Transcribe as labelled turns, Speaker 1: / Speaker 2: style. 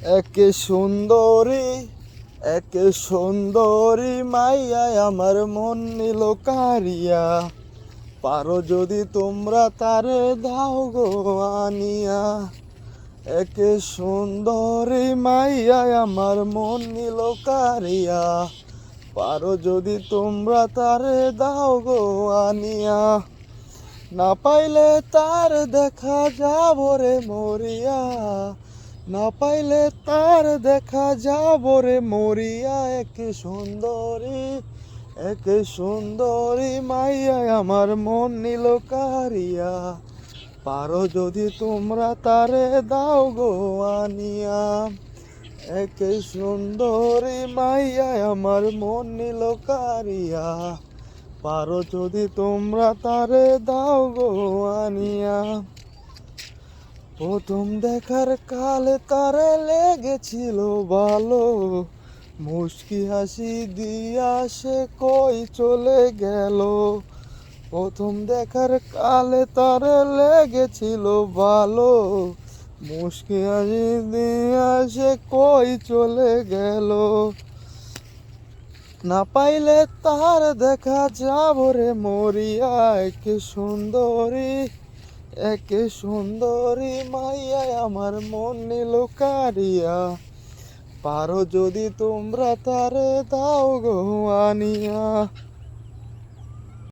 Speaker 1: একে সুন্দরী, একে সুন্দরী মাইয়ায় আমার মন নিল কারিয়া। পারো যদি তোমরা তারে দাও গো আনিয়া। একে সুন্দরী মাইয়ায় আমার মন নিল কারিয়া। পারো যদি তোমরা তারে দাও গো আনিয়া। না পাইলে তার দেখা যাব রে মরিয়া। না পাইলে তার দেখা যাব রে মরিয়া। একে সুন্দরী, একে সুন্দরী মাইয়ায় আমার মন নিল কারিয়া। পারো যদি তোমরা তারে দাও গো আনিয়া। একে সুন্দরী মাইয়ায় আমার মন নিল কারিয়া। পারো যদি তোমরা তারে দাও গো আনিয়া। প্রথম দেখার কালে তারে লেগেছিল ভালো। মুস্কি হাসি দিয়া সে কই চলে গেল। প্রথম দেখার কালে তারে লেগেছিল ভালো। মুস্কি হাসি দিয়া সে কই চলে গেল। না পাইলে তার দেখা যাব রে মরিয়া। একে সুন্দরী, একে সুন্দরী মাইয়ায় আমার মন নিল কারিয়া। পারো যদি তোমরা তারে দাও গো আনিয়া।